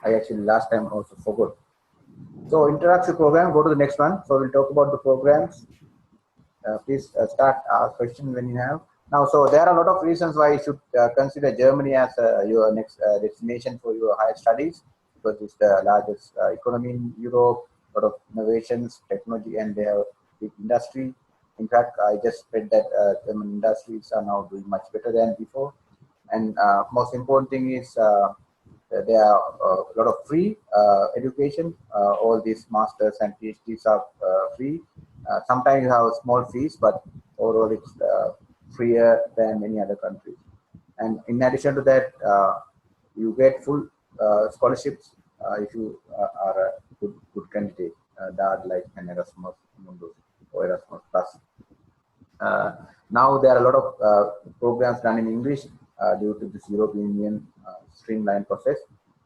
I actually last time also forgot. So introductory program, go to the next one. So we'll talk about the programs. Please start our question when you have. Now, so there are a lot of reasons why you should consider Germany as your next destination for your higher studies, because it's the largest economy in Europe, a lot of innovations, technology, and they have big industry. In fact, I just read that German industries are now doing much better than before. And most important thing is there are a lot of free education. All these masters and PhDs are free. Sometimes you have small fees, but overall it's freer than many other countries. And in addition to that, you get full scholarships if you are a good candidate, that like an Erasmus Mundus or Erasmus Plus. Now there are a lot of programs done in English due to this European Union streamlined process.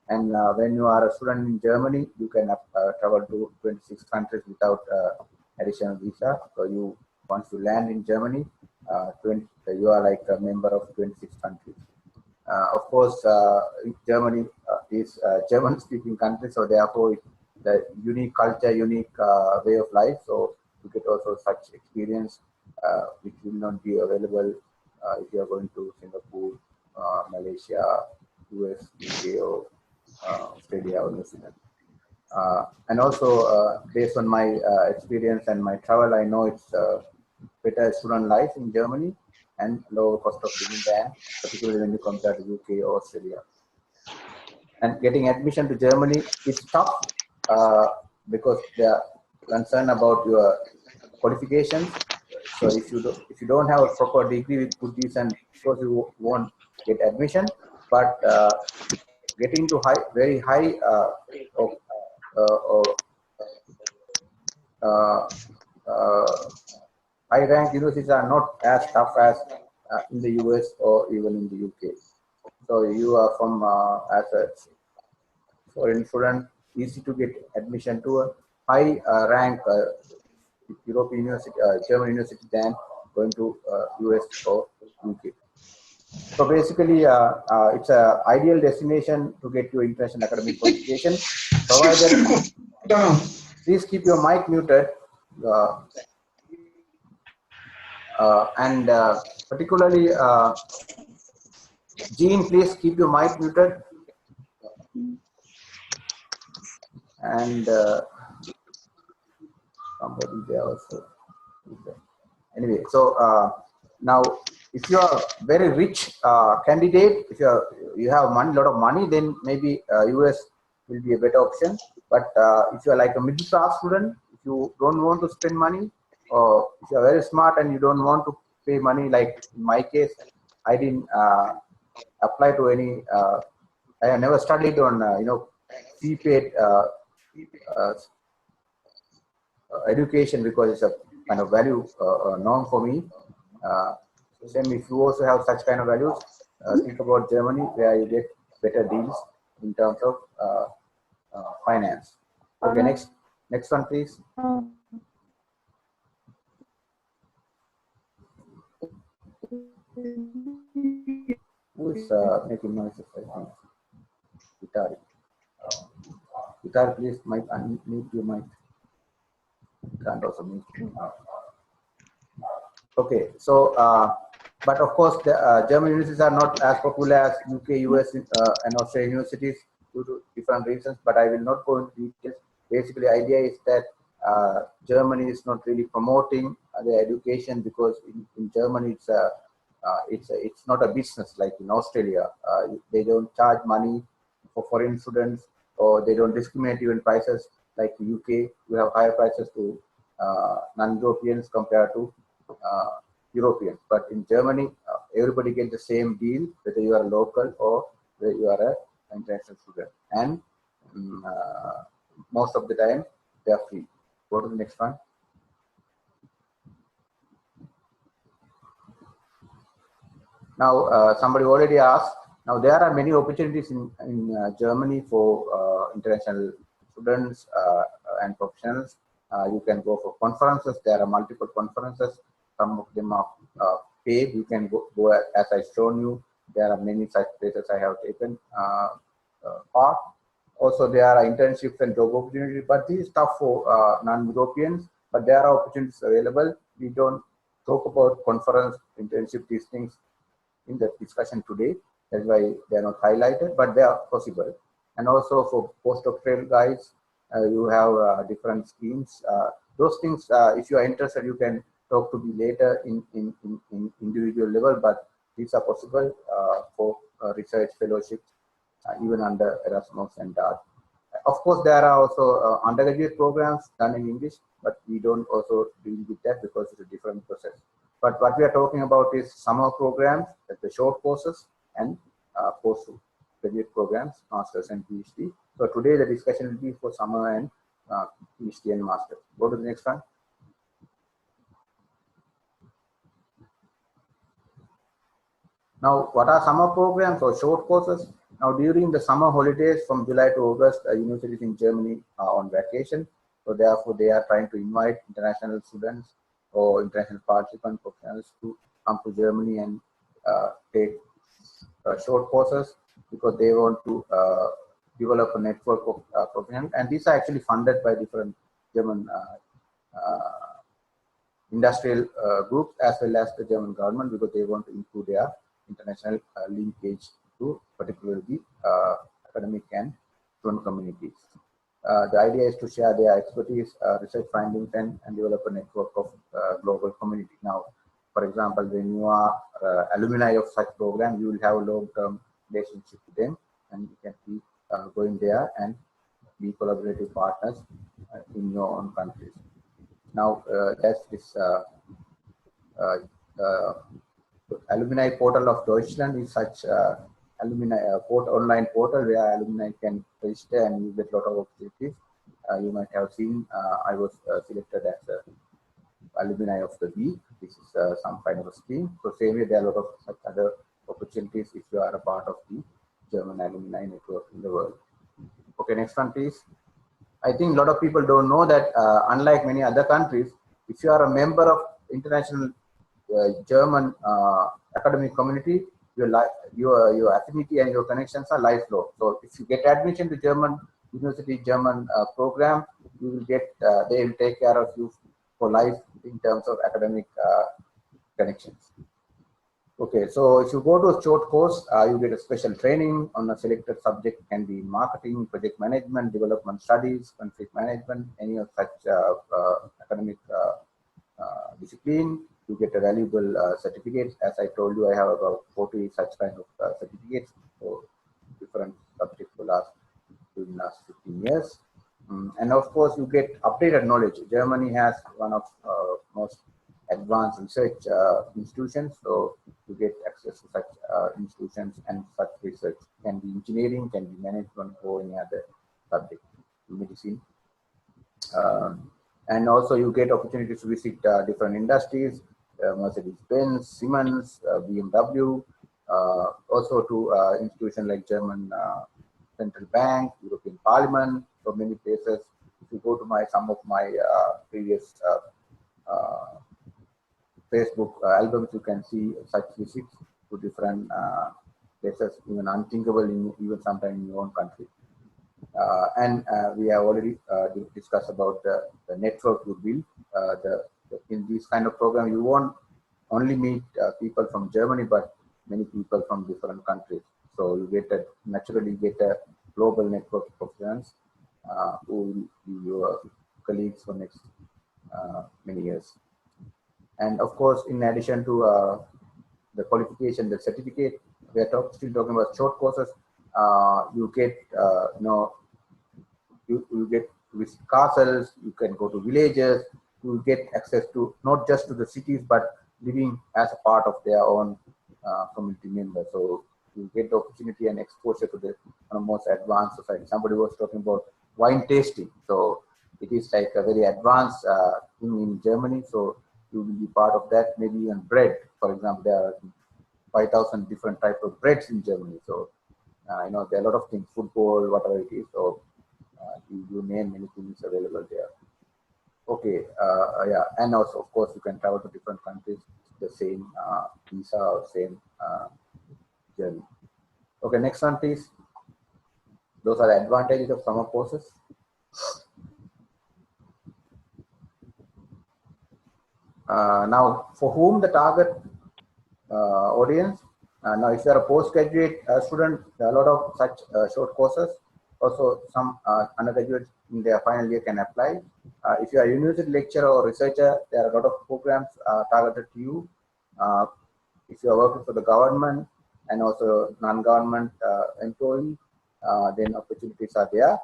And when you are a student in Germany, you can travel to 26 countries without additional visa. So you, once you land in Germany, you are like a member of 26 countries. Of course, Germany is a German-speaking country, so therefore the unique culture, unique way of life. So you get also such experience which will not be available if you are going to Singapore, Malaysia, US, UK, or Australia or New Zealand. And also, based on my experience and my travel, I know it's better student life in Germany and lower cost of living than, particularly when you compare to UK or Australia. And getting admission to Germany is tough because they are concerned about your qualifications. So if you don't have a proper degree with good reason, of course you won't get admission. But getting to very high high rank universities are not as tough as in the US or even in the UK. So you are from as a foreign student, easy to get admission to a high rank European university, German university than going to US or UK. So basically, it's an ideal destination to get your international academic qualification. Provided, please keep your mic muted. And particularly, Jean, please keep your mic muted. And somebody there also. Anyway, so now if you are very rich candidate, if you have money, lot of money, then maybe US will be a better option. But if you are like a middle class student, if you don't want to spend money, or if you are very smart and you don't want to pay money, like in my case, I didn't apply to any. I have never studied on fee paid education because it's a kind of value norm for me. Same if you also have such kind of values, think about Germany where you get better deals in terms of finance. Okay, next one, please. Who is making noises? Guitar. Guitar, please. Mic, unmute your mic. Can't also mute. Okay, so but of course the German universities are not as popular as UK, US, and Australian universities due to different reasons. But I will not go into details. Basically, the idea is that Germany is not really promoting the education because in Germany it's not a business like in Australia. They don't charge money for foreign students, or they don't discriminate even prices like UK. We have higher prices to non-Europeans compared to Europeans. But in Germany, everybody gets the same deal, whether you are a local or whether you are an international student. And most of the time, they are free. Go to the next one. Now, somebody already asked. Now, there are many opportunities in Germany for international students and professionals. You can go for conferences. There are multiple conferences. Some of them are paid. You can go as I shown you. There are many such places I have taken part. Also, there are internships and job opportunities, but this is tough for non-Europeans. But there are opportunities available. We don't talk about conference, internship, these things in the discussion today. That's why they are not highlighted, but they are possible. And also for postdoctoral guys, you have different schemes. Those things, if you are interested, you can talk to me later in individual level, but these are possible for research fellowships, even under Erasmus and DART. Of course, there are also undergraduate programs done in English, but we don't also deal with that because it's a different process. But what we are talking about is summer programs, like the short courses, and postgraduate programs, masters and PhD. So today the discussion will be for summer and PhD and master. Go to the next one. Now, what are summer programs or short courses? Now, during the summer holidays from July to August, universities in Germany are on vacation. So therefore, they are trying to invite international students or international participant professionals to come to Germany and take short courses because they want to develop a network of professionals. And these are actually funded by different German industrial groups as well as the German government because they want to improve their international linkage to particularly academic and student communities. The idea is to share their expertise, research findings, and develop a network of global community. Now, for example, when you are alumni of such program, you will have a long-term relationship with them, and you can keep going there and be collaborative partners in your own countries. Now, that's this alumni portal of Deutschland is such alumni online portal where alumni can register and you get a lot of opportunities. You might have seen I was selected as a alumni of the week. This is some kind of a scheme. So same way, there are a lot of such other opportunities if you are a part of the German alumni network in the world. Okay, next one, please. I think a lot of people don't know that unlike many other countries, if you are a member of international German academic community, your affinity and your connections are lifelong. So if you get admission to German university, German program, you will get, they will take care of you for life in terms of academic connections. Okay, so if you go to a short course, you get a special training on a selected subject. Can be marketing, project management, development studies, conflict management, any of such academic discipline. You get a valuable certificates. As I told you, I have about 40 such kind of certificates for different subjects for last 15 years. And of course, you get updated knowledge. Germany has one of most advanced research institutions, so you get access to such institutions and such research. Can be engineering, can be management, or any other subject, medicine. And also you get opportunities to visit different industries, Mercedes-Benz, Siemens, BMW, also to institutions like German Central Bank, European Parliament, so many places. If you go to some of my previous Facebook albums, you can see such visits to different places, even unthinkable in even sometimes in your own country. And we have already discussed about the network you build. In this kind of program, you won't only meet people from Germany, but many people from different countries. So you naturally get a global network of friends who will be your colleagues for next many years. And of course, in addition to the qualification, the certificate, we are still talking about short courses. You get, you get to visit castles, you can go to villages, you get access to not just to the cities, but living as a part of their own community members. So you get the opportunity and exposure to the most advanced society. Somebody was talking about wine tasting. So it is like a very advanced thing in Germany. So you will be part of that. Maybe even bread, for example, there are 5,000 different types of breads in Germany. So there are a lot of things, football, whatever it is. So you name many things available there. Okay, yeah, and also of course you can travel to different countries, the same visa or same journey. Okay, next one, please. Those are the advantages of summer courses. Now, for whom the target audience? Now, if you are a postgraduate student, there are a lot of such short courses. Also, some undergraduates in their final year can apply. If you are a university lecturer or researcher, there are a lot of programs targeted to you. If you are working for the government and also non-government employee, then opportunities are there.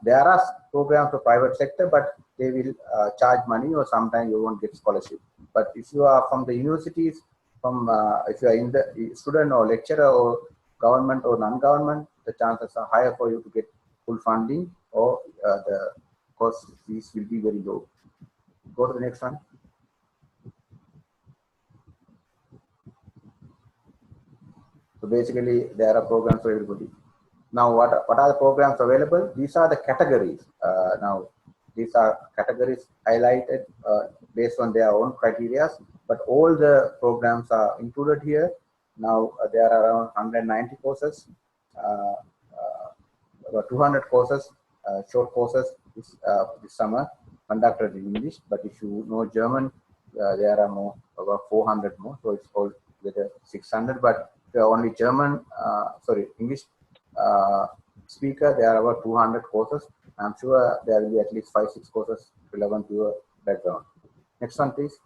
There are programs for private sector, but they will charge money, or sometimes you won't get scholarship. But if you are from the universities, if you are in the student or lecturer or government or non-government, the chances are higher for you to get full funding, or the cost fees will be very low. Go to the next one. So basically, there are programs for everybody. Now, what are the programs available? These are the categories. Now, these are categories highlighted based on their own criteria, but all the programs are included here. Now, there are around 190 courses, about 200 courses, short courses this summer conducted in English. But if you know German, there are more, about 400 more, so it's all with 600. But if you are only German, English speaker, there are about 200 courses. I'm sure there will be at least 5-6 courses relevant to your background. Next one, please.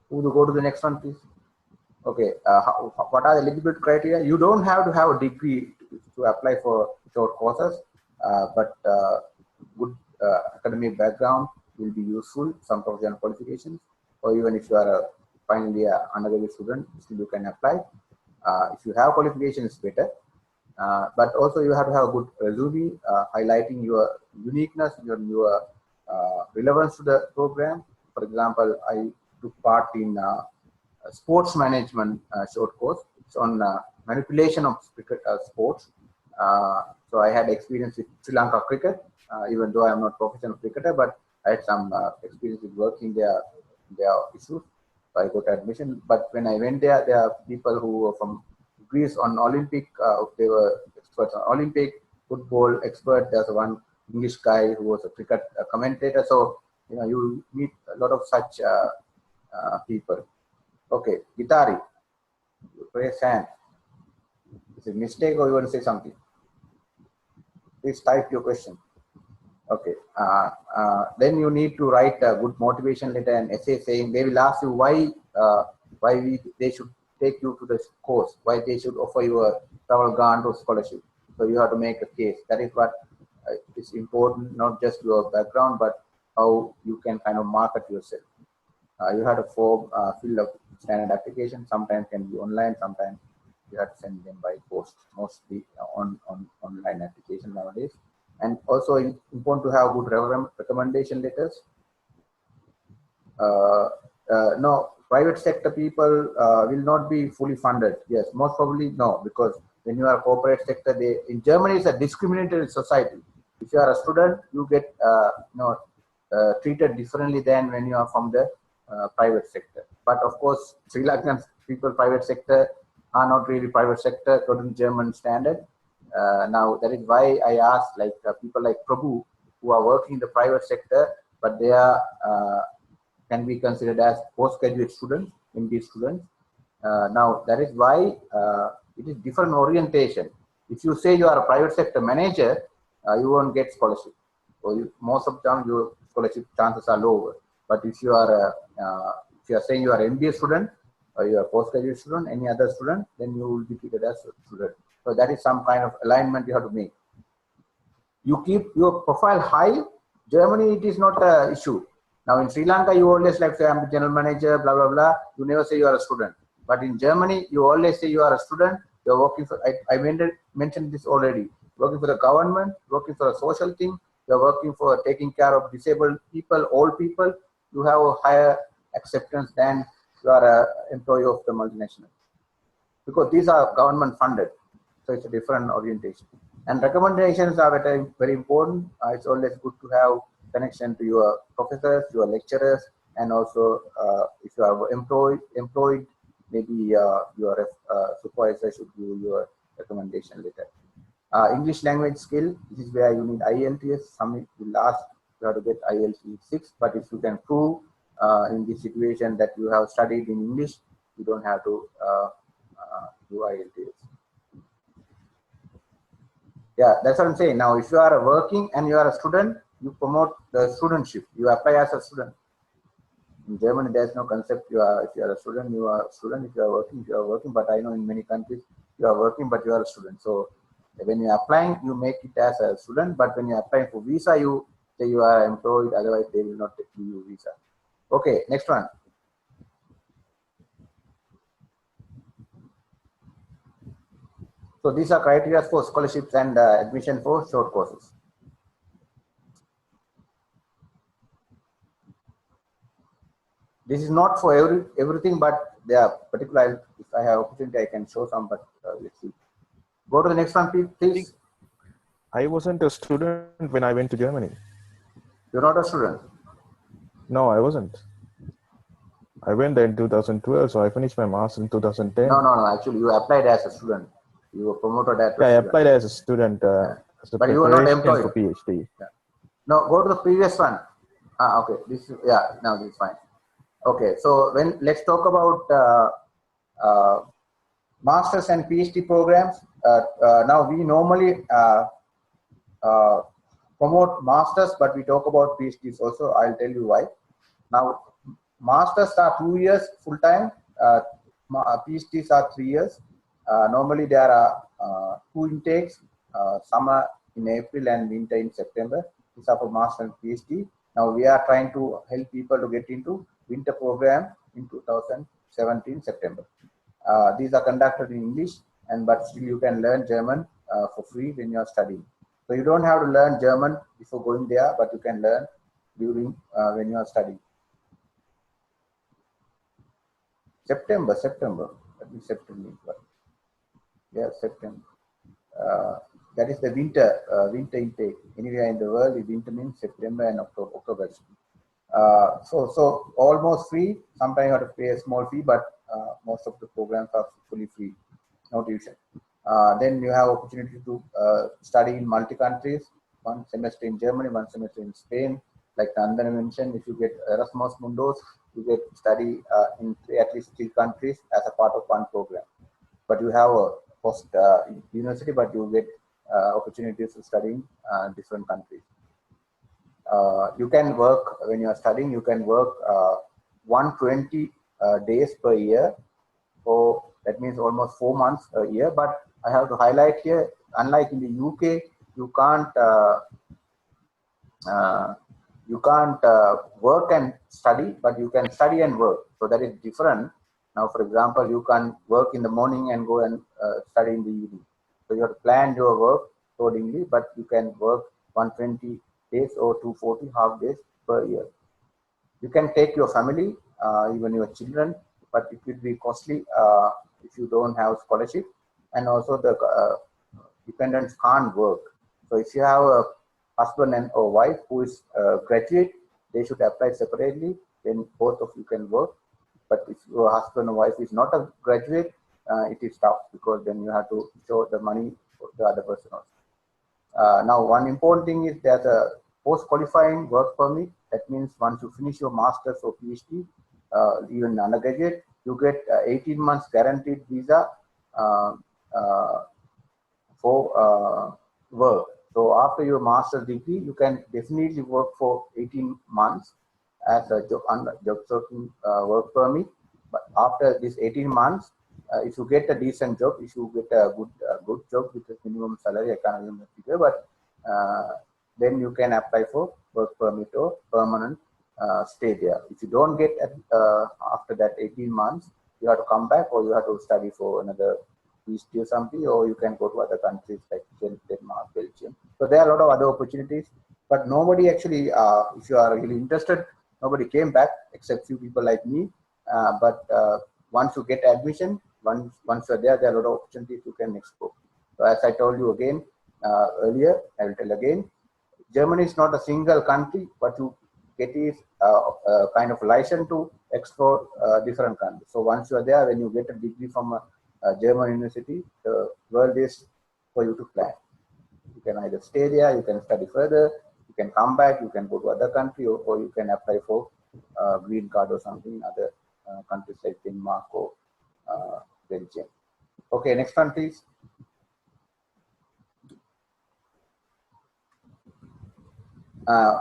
Who will go to the next one, please? Okay, what are the eligibility criteria? You don't have to have a degree to apply for short courses, but good academic background will be useful, some professional qualifications, or even if you are a finally undergraduate student, still you can apply. If you have qualifications, it's better. But also you have to have a good resume highlighting your uniqueness, your relevance to the program. For example, I took part in sports management short course. It's on manipulation of cricket, sports. So I had experience with Sri Lanka cricket, even though I'm not a professional cricketer, but I had some experience with working their issues. So I got admission. But when I went there, there are people who were from Greece on Olympic. They were experts on Olympic football expert. There's one English guy who was a cricket commentator. So you meet a lot of such people. Okay, Gitari, raise hand. Is it a mistake or you want to say something? Please type your question. Okay, then you need to write a good motivation letter and essay saying, they will ask you why they should take you to this course, why they should offer you a travel grant or scholarship. So you have to make a case. That is what is important, not just your background, but how you can kind of market yourself. You have to fill a standard application. Sometimes can be online, sometimes you have to send them by post, mostly on online application nowadays. And also it's important to have good recommendation letters. No, private sector people will not be fully funded. Yes, most probably no, because when you are a corporate sector, in Germany it's a discriminatory society. If you are a student, you get treated differently than when you are from the private sector. But of course, Sri Lankan people private sector are not really private sector according to German standard. Now that is why I asked people like Prabhu who are working in the private sector, but they are can be considered as postgraduate students, MD students. Now that is why it is different orientation. If you say you are a private sector manager, you won't get scholarship. So most of the time your scholarship chances are lower. But if you are saying you are an MBA student or you are a postgraduate student, any other student, then you will be treated as a student. So that is some kind of alignment you have to make. You keep your profile high. Germany, it is not an issue. Now in Sri Lanka, you always say I'm the general manager, blah blah blah. You never say you are a student. But in Germany, you always say you are a student. You are working for. I mentioned this already. Working for the government, working for a social thing. You are working for taking care of disabled people, old people. You have a higher acceptance than you are an employee of the multinational, because these are government funded. So it's a different orientation. And recommendations are very important. It's always good to have connection to your professors, your lecturers, and also if you are employed, maybe your supervisor should give you a recommendation letter. English language skill, this is where you need IELTS. Some will ask you have to get IELTS 6, but if you can prove in this situation that you have studied in English, you don't have to do IELTS. Yeah, that's what I'm saying. Now, if you are working and you are a student, you promote the studentship. You apply as a student. In Germany, there's no concept. If you are a student, you are a student. If you are working. But I know in many countries you are working, but you are a student. So when you are applying, you make it as a student. But when you are applying for visa, you say you are employed. Otherwise, they will not give you visa. Okay, next one. So these are criteria for scholarships and admission for short courses. This is not for everything, but they are particular. If I have opportunity, I can show some, but let's see. Go to the next one, please. I wasn't a student when I went to Germany. You're not a student? No, I wasn't. I went there in 2012, so I finished my master's in 2010. No. Actually, you applied as a student. You were promoted as a student. I applied as a student as a but you were not employed for PhD. Yeah. No, go to the previous one. Okay. This now this is fine. Okay, so let's talk about masters and PhD programs. Now we normally promote masters, but we talk about PhDs also. I'll tell you why. Now, masters are 2 years full time. PhDs are 3 years. Normally there are 2 intakes: summer in April and winter in September. These are for master and PhD. Now we are trying to help people to get into winter program in 2017 September. These are conducted in English, but still you can learn German for free when you are studying. So you don't have to learn German before going there, but you can learn during when you are studying. September. That is September. Yeah, September. That is the winter intake. Anywhere in the world, winter means September and October. So almost free. Sometimes you have to pay a small fee, but most of the programs are fully free, no tuition. Then you have opportunity to study in multi countries. 1 semester in Germany, 1 semester in Spain. Like Nandan mentioned, if you get Erasmus Mundus, you get study in at least 3 countries as a part of one program. But you have a post university, but you get opportunities to study in different countries. You can work when you are studying. You can work 120 days per year. So that means almost 4 months a year. But I have to highlight here, unlike in the UK, you can't work and study, but you can study and work. So that is different. Now, for example, you can work in the morning and go and study in the evening. So you have to plan your work accordingly, but you can work 120 days or 240 half days per year. You can take your family, even your children, but it will be costly if you don't have scholarship, and also the dependents can't work. So if you have a husband and a wife who is graduate, they should apply separately. Then both of you can work. But if your husband or wife is not a graduate, it is tough, because then you have to show the money for the other person also. Now, one important thing is there's a post-qualifying work permit. That means once you finish your master's or PhD, even undergraduate, you get 18 months guaranteed visa for work. So after your master's degree, you can definitely work for 18 months as a job searching work permit. But after this 18 months, if you get a decent job, if you get a good job with a minimum salary, I can't remember the figure, but then you can apply for work permit or permanent stay there. If you don't get after that 18 months, you have to come back, or you have to study for another PhD or something, or you can go to other countries like Denmark, Belgium. So there are a lot of other opportunities, but nobody actually, if you are really interested, nobody came back except few people like me. But once you get admission, once you're there are a lot of opportunities you can explore. So as I told you again earlier, I will tell again, Germany is not a single country, but get is kind of license to explore different countries. So once you are there, when you get a degree from a German university, the world is for you to plan. You can either stay there, you can study further, you can come back, you can go to other country, or you can apply for green card or something in other countries like Denmark or Belgium. Okay, next one, please.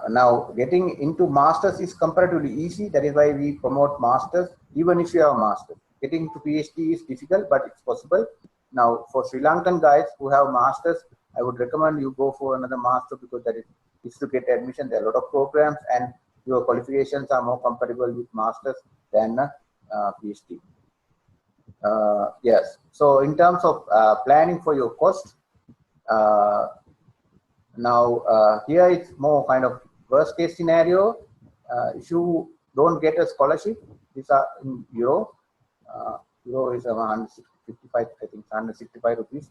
Now, getting into masters is comparatively easy. That is why we promote masters, even if you have a master. Getting to PhD is difficult, but it's possible. Now, for Sri Lankan guys who have masters, I would recommend you go for another master, because that is to get admission. There are a lot of programs, and your qualifications are more compatible with masters than PhD. Yes. So, in terms of planning for your cost, now, here it's more kind of worst case scenario. If you don't get a scholarship, these are in euro. Euro is around 155, I think 165 rupees,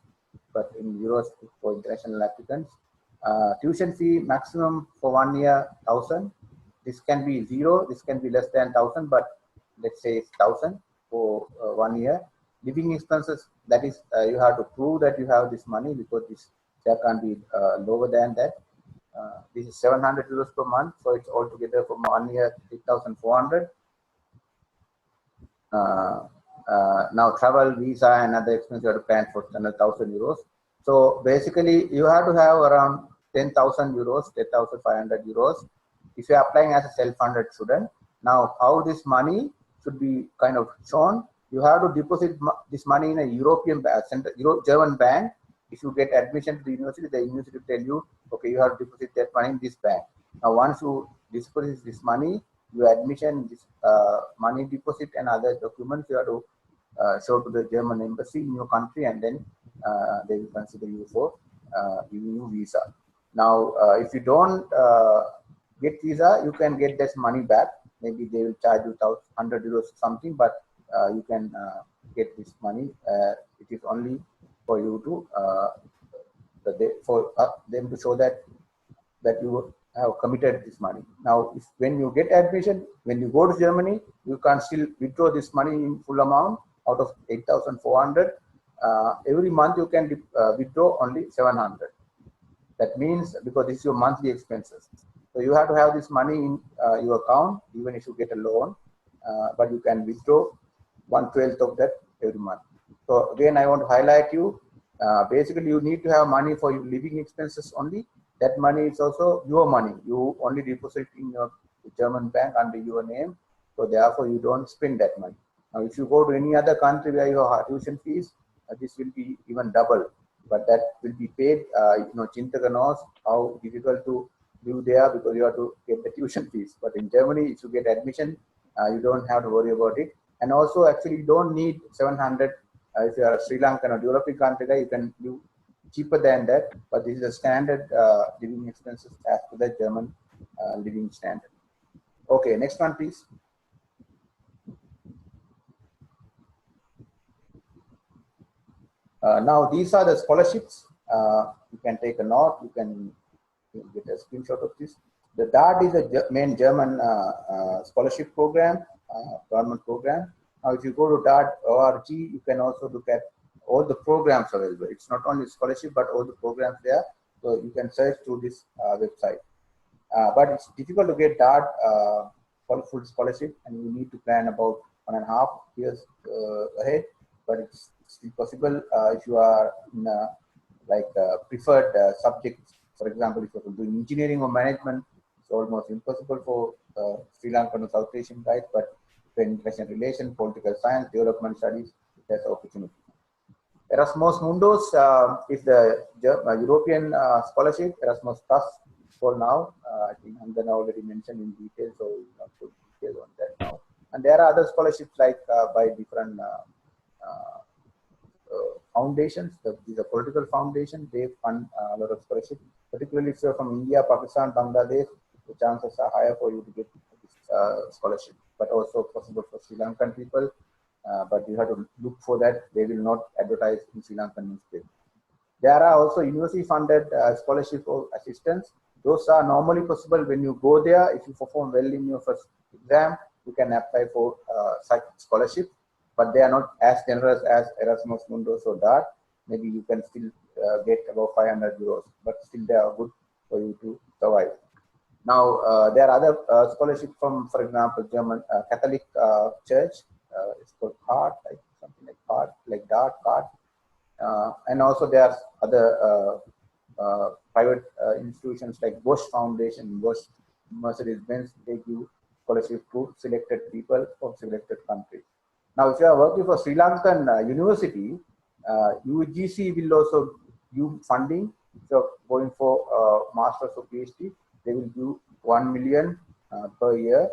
but in euros for international applicants. Tuition fee maximum for 1 year 1,000. This can be 0. This can be less than 1,000, but let's say it's 1,000 for 1 year. Living expenses, that is, you have to prove that you have this money, because there can't be lower than that. This is 700 euros per month, so it's altogether for 1 year 3,400. Now travel, visa, and other expenses you have to plan for 1,000 euros. So basically, you have to have around 10,000 euros, 10,500 euros if you are applying as a self-funded student. Now, how this money should be kind of shown? You have to deposit this money in a European German bank. If you get admission to the university will tell you, okay, you have to deposit that money in this bank. Now, once you deposit this money, your admission, this money deposit, and other documents you have to show to the German embassy in your country, and then they will consider you for giving you visa. Now, if you don't get visa, you can get this money back. Maybe they will charge you 100 euros or something, but you can get this money. It is only for you to for them to show that you have committed this money. Now, when you get admission, when you go to Germany, you can still withdraw this money in full amount out of 8,400. Every month you can withdraw only 700. That means, because this is your monthly expenses, so you have to have this money in your account, even if you get a loan, but you can withdraw 1/12 of that every month. So again, I want to highlight you. Basically, you need to have money for your living expenses only. That money is also your money. You only deposit in your German bank under your name. So therefore, you don't spend that money. Now, if you go to any other country where you have tuition fees, this will be even double. But that will be paid. Chintaka knows how difficult to live there, because you have to get the tuition fees. But in Germany, if you get admission, you don't have to worry about it. And also, actually, you don't need 700. If you are a Sri Lankan or developing country, you can do cheaper than that. But this is a standard living expenses as per the German living standard. Okay, next one, please. Now, these are the scholarships. You can take a note. You can get a screenshot of this. The DART is a main German scholarship program, government program. Now, if you go to DART.org, you can also look at all the programs available. It's not only scholarship, but all the programs there. So you can search through this website. But it's difficult to get DART for full scholarship, and you need to plan about 1.5 years ahead. But it's still possible if you are in preferred subjects. For example, if you're doing engineering or management, it's almost impossible for Sri Lankan or South Asian guys. But international relations, political science, development studies, there's opportunity. Erasmus Mundus is the European scholarship. Erasmus Plus for now. I think Hamdan already mentioned in detail, so we'll not put detail on that now. And there are other scholarships like by different foundations. These are political foundations. They fund a lot of scholarships. Particularly if you're from India, Pakistan, Bangladesh, the chances are higher for you to get this scholarship. But also possible for Sri Lankan people. But you have to look for that. They will not advertise in Sri Lankan newspaper. There are also university-funded scholarship for assistants. Those are normally possible when you go there. If you perform well in your first exam, you can apply for such scholarship, but they are not as generous as Erasmus Mundus or DART. Maybe you can still get about 500 euros, but still they are good for you to survive. Now, there are other scholarships from, for example, German Catholic Church. It's called CART, like something like CART, like DART, CART. And also there are other private institutions like Bosch Foundation, Bosch, Mercedes-Benz. They give scholarship to selected people from selected countries. Now, if you are working for Sri Lankan university, UGC will also give funding. If you are going for master's or PhD, they will give 1 million per year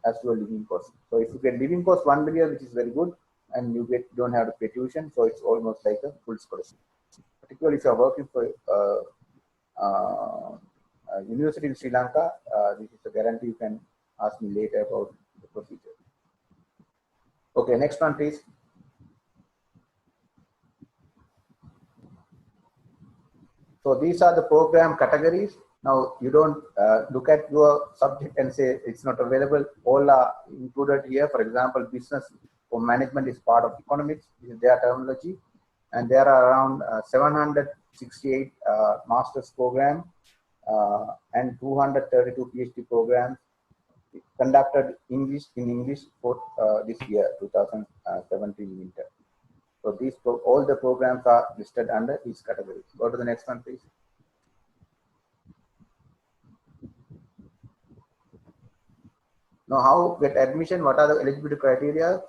as your living cost. So if you get living cost 1 million, which is very good, and you don't have to pay tuition, so it's almost like a full scholarship. Particularly if you are working for university in Sri Lanka, this is a guarantee. You can ask me later about the procedure. Okay, next one, please. So these are the program categories. Now you don't look at your subject and say it's not available. All are included here. For example, business or management is part of economics. This is their terminology. And there are around 768 master's program and 232 PhD programs conducted in English for this year, 2017 winter. So these all the programs are listed under each category. Go to the next one, please. Now, how get admission? What are the eligibility criteria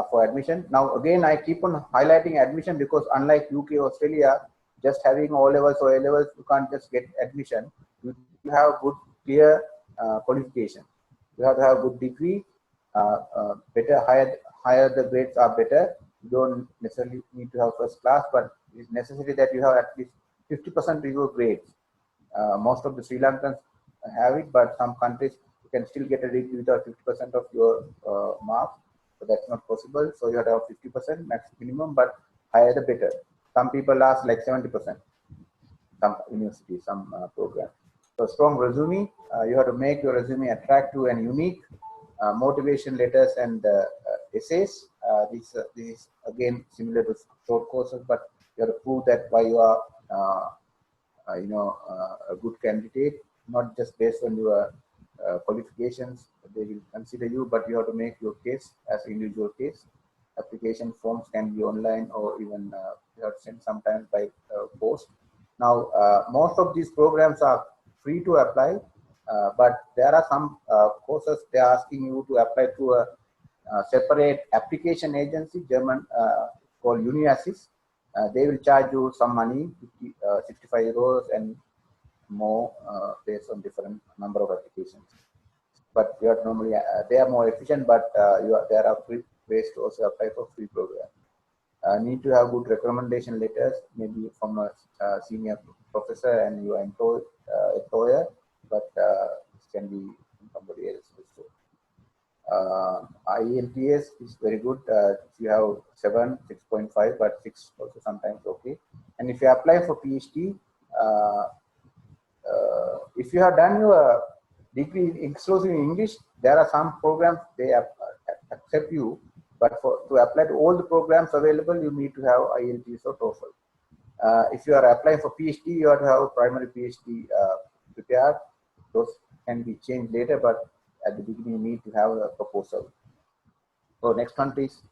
for admission? Now, again, I keep on highlighting admission because unlike UK or Australia, just having O levels or A levels, you can't just get admission. You have good, clear qualification. You have to have good degree. Better, higher the grades are better. You don't necessarily need to have first class, but it's necessary that you have at least 50% of your grades. Most of the Sri Lankans have it, but some countries you can still get a degree without 50% of your marks. So that's not possible. So you have to have 50% max minimum, but higher the better. Some people ask like 70%. Some universities, some programs. So strong resume. You have to make your resume attractive and unique. Motivation letters and essays. This is again similar to short courses, but you have to prove that why you are a good candidate, not just based on your qualifications. They will consider you, but you have to make your case as an individual case. Application forms can be online or even you have to send sometimes by post. Now, most of these programs are free to apply, but there are some courses they are asking you to apply to a separate application agency, German called UniAssist. They will charge you some money, 65 euros and more based on different number of applications. But you are normally they are more efficient, but there are free ways to also apply for free program. Need to have good recommendation letters, maybe from a senior professor and your employer, but it can be somebody else also. IELTS is very good. If you have 7, 6.5, but 6 also sometimes okay. And if you apply for PhD, if you have done your degree exclusively in English, there are some programs they accept you, but to apply to all the programs available, you need to have IELTS or TOEFL. If you are applying for PhD, you have to have a primary PhD prepared. Those can be changed later, but at the beginning, you need to have a proposal. So next one, please.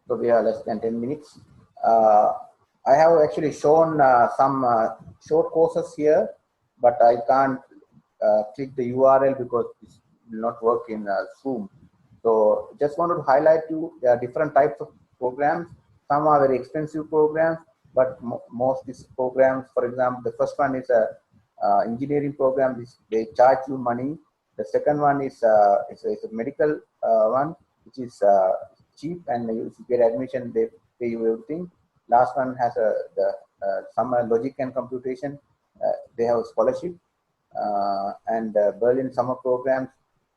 So we have less than 10 minutes. I have actually shown some short courses here, but I can't click the URL because it will not work in Zoom. So just wanted to highlight you, there are different types of programs. Some are very expensive programs, but most of these programs, for example, the first one is a engineering program. They charge you money. The second one is it's a medical one, which is cheap, and if you get admission, they pay you everything. Last one has some logic and computation. They have a scholarship, and Berlin summer programs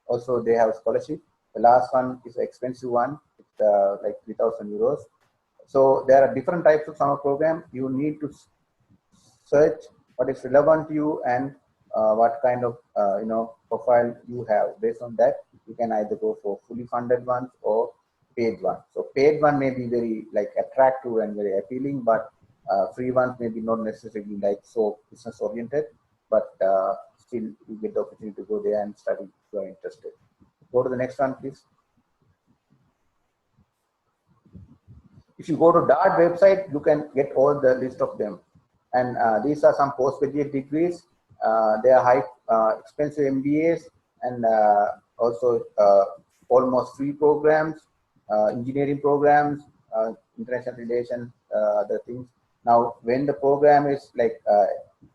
also they have a scholarship. The last one is an expensive one. It's like 3,000 euros. So there are different types of summer program. You need to search what is relevant to you and what kind of profile you have. Based on that, you can either go for fully funded ones or paid one. So paid one may be very like attractive and very appealing, but free ones may be not necessarily like so business oriented, but still you get the opportunity to go there and study if you are interested. Go to the next one, please. If you go to DART website, you can get all the list of them. And these are some postgraduate degrees. They are high, expensive MBAs and also almost free programs, engineering programs, international relations, other things. Now, when the program is like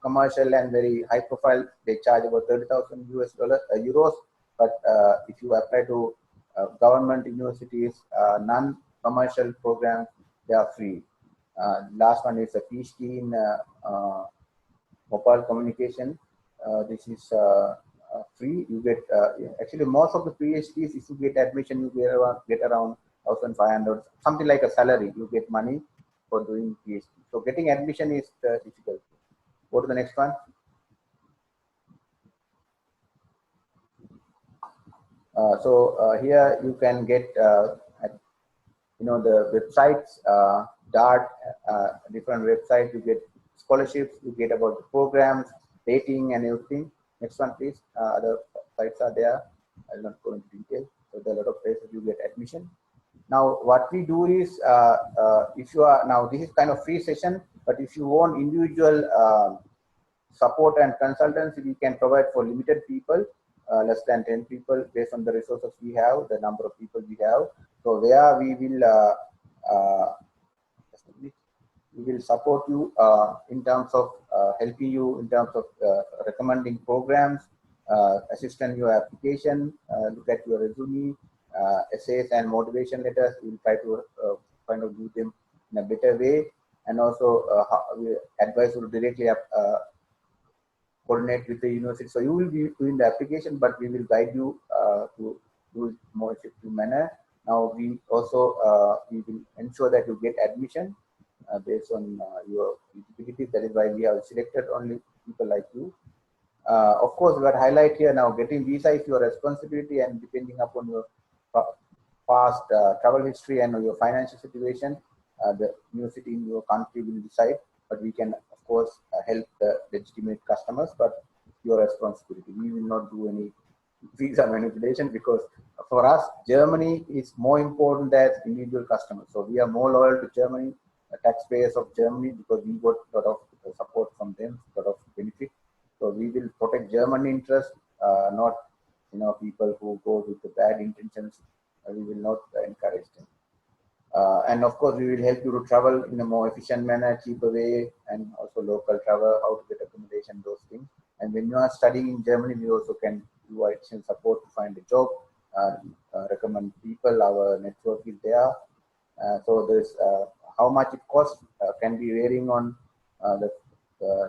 commercial and very high profile, they charge about 30,000 euros. But if you apply to government universities, non-commercial programs, they are free. Last one is a PhD in mobile communication. This is free. You get actually most of the PhDs. If you get admission, you get around 1,500, something like a salary. You get money for doing PhD. So getting admission is difficult. Go to the next one. Here you can get the websites, DART, different websites. You get scholarships. You get about the programs, rating, and everything. Next one, please. Other sites are there. I will not go into detail. So there are a lot of places you get admission. Now, what we do is, if you are now, this is kind of free session, but if you want individual support and consultancy, we can provide for limited people, less than 10 people, based on the resources we have, the number of people we have. So where we will support you in terms of helping you in terms of recommending programs, assisting your application, look at your resume, essays and motivation letters. We will try to kind of do them in a better way, and also we advise you directly coordinate with the university. So you will be doing the application, but we will guide you to do it more effective manner. Now we also we will ensure that you get admission based on your eligibility. That is why we have selected only people like you. Of course, we are highlight here now. Getting visa is your responsibility, and depending upon your past travel history and your financial situation, the university in your country will decide. But we can, of course, help the legitimate customers. But your responsibility. We will not do any visa manipulation, because for us, Germany is more important than individual customers. So we are more loyal to Germany, the taxpayers of Germany, because we got a lot of support from them, a lot of benefit. So we will protect German interest, not people who go with the bad intentions. We will not encourage them. And of course, we will help you to travel in a more efficient manner, cheaper way, and also local travel, how to get accommodation, those things. And when you are studying in Germany, we also can do additional support to find a job, recommend people. Our network is there. So there's how much it costs can be varying on the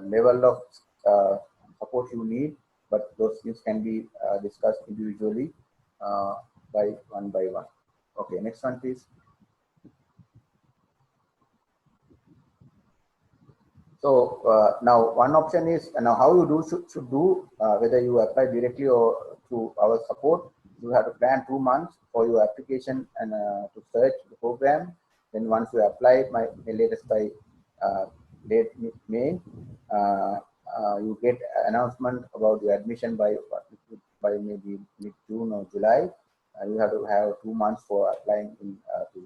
level of support you need, but those things can be discussed individually by one. Okay, next one, please. So now one option is now how you should do whether you apply directly or through our support. You have to plan 2 months for your application and to search the program. Then once you apply, latest by late May, you get announcement about your admission by maybe mid-June or July. You have to have 2 months for applying to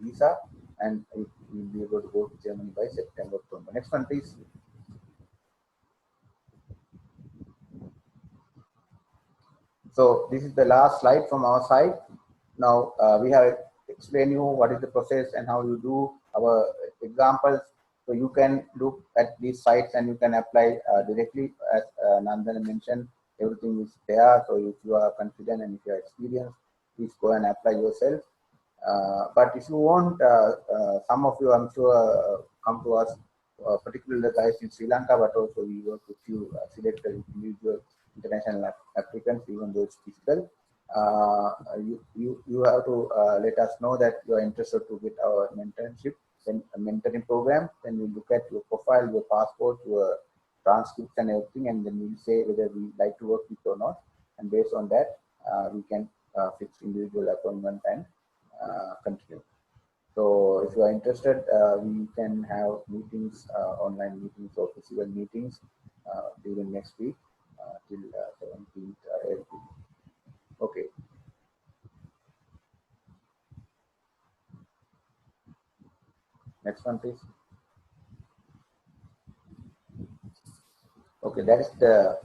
visa, and you will be able to go to Germany by September, October. Next one, please. So this is the last slide from our side. Now we have explained you what is the process and how you do our examples. So you can look at these sites and you can apply directly. As Nandan mentioned, everything is there. So if you are confident and if you are experienced, please go and apply yourself. But if you want, some of you, I'm sure, come to us, particularly the guys in Sri Lanka, but also we work with few selected individual international applicants, even though it's difficult. You have to let us know that you are interested to get our mentorship, then a mentoring program. Then we look at your profile, your passport, your transcripts and everything, and then we'll say whether we like to work with or not. And based on that, we can fix individual appointment and continue. So if you are interested, we can have meetings, online meetings or physical meetings during next week till 17th April. Okay. Next one, please. Okay, that is the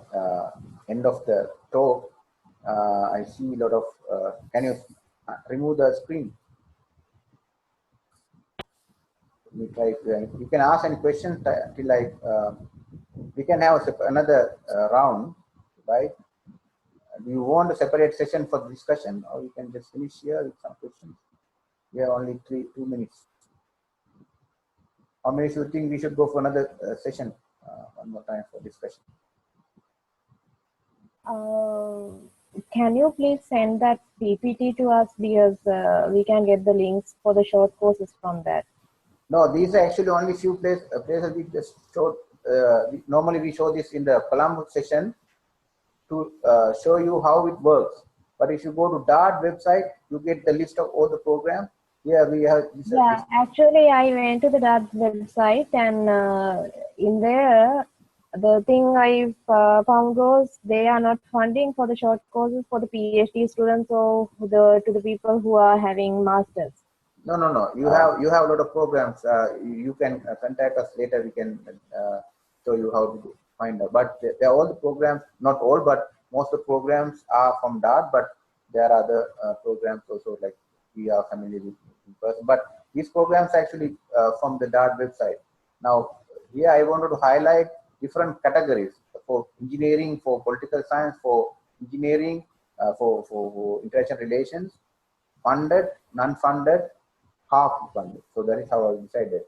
end of the talk. I see a lot of. Can you remove the screen? We try. You can ask any questions till we can have another round, right? Do you want a separate session for discussion, or you can just finish here with some questions? We have only 2 minutes. How many do you think we should go for another session? One more time for discussion. Can you please send that PPT to us, because we can get the links for the short courses from that? No, these are actually only few places we just showed. Normally we show this in the Colombo session to show you how it works. But if you go to DART website, you get the list of all the programs. Yeah, we have. Yeah, actually, I went to the DART website, and in there, the thing I found was they are not funding for the short courses for the PhD students or to the people who are having masters. No. You have a lot of programs. You can contact us later. We can show you how to find out. But they are all the programs, not all, but most of the programs are from DART. But there are other programs also, like we are familiar with in person. But these programs actually from the DART website. Now here I wanted to highlight different categories for engineering, for political science, for engineering, for international relations, funded, non-funded, half funded. So that is how I decided.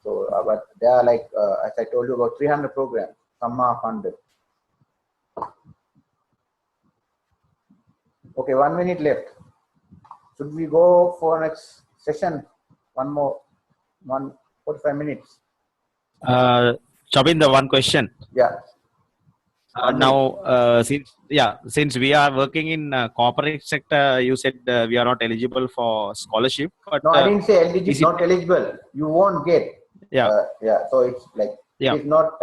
But there are like, as I told you, about 300 programs. Some are funded. Okay, 1 minute left. Should we go for next session? 45 minutes. Chaminda, one question. Yeah. Since we are working in corporate sector, you said we are not eligible for scholarship. But no, I didn't say eligible. Not eligible. You won't get. Yeah. So it's like it's not.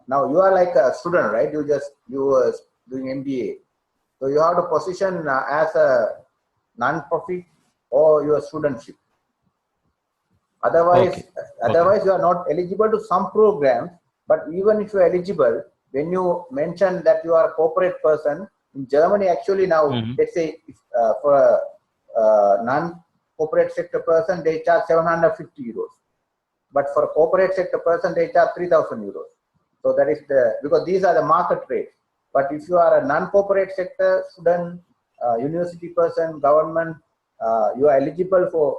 Now you are like a student, right? You were doing MBA. So you have to position as a non-profit or your studentship. Otherwise, you are not eligible to some programs. But even if you are eligible, when you mention that you are a corporate person in Germany, actually now, let's say for a non-corporate sector person, they charge 750 euros. But for a corporate sector person, they charge 3,000 euros. So that is because these are the market rates. But if you are a non-corporate sector student, university person, government, you are eligible for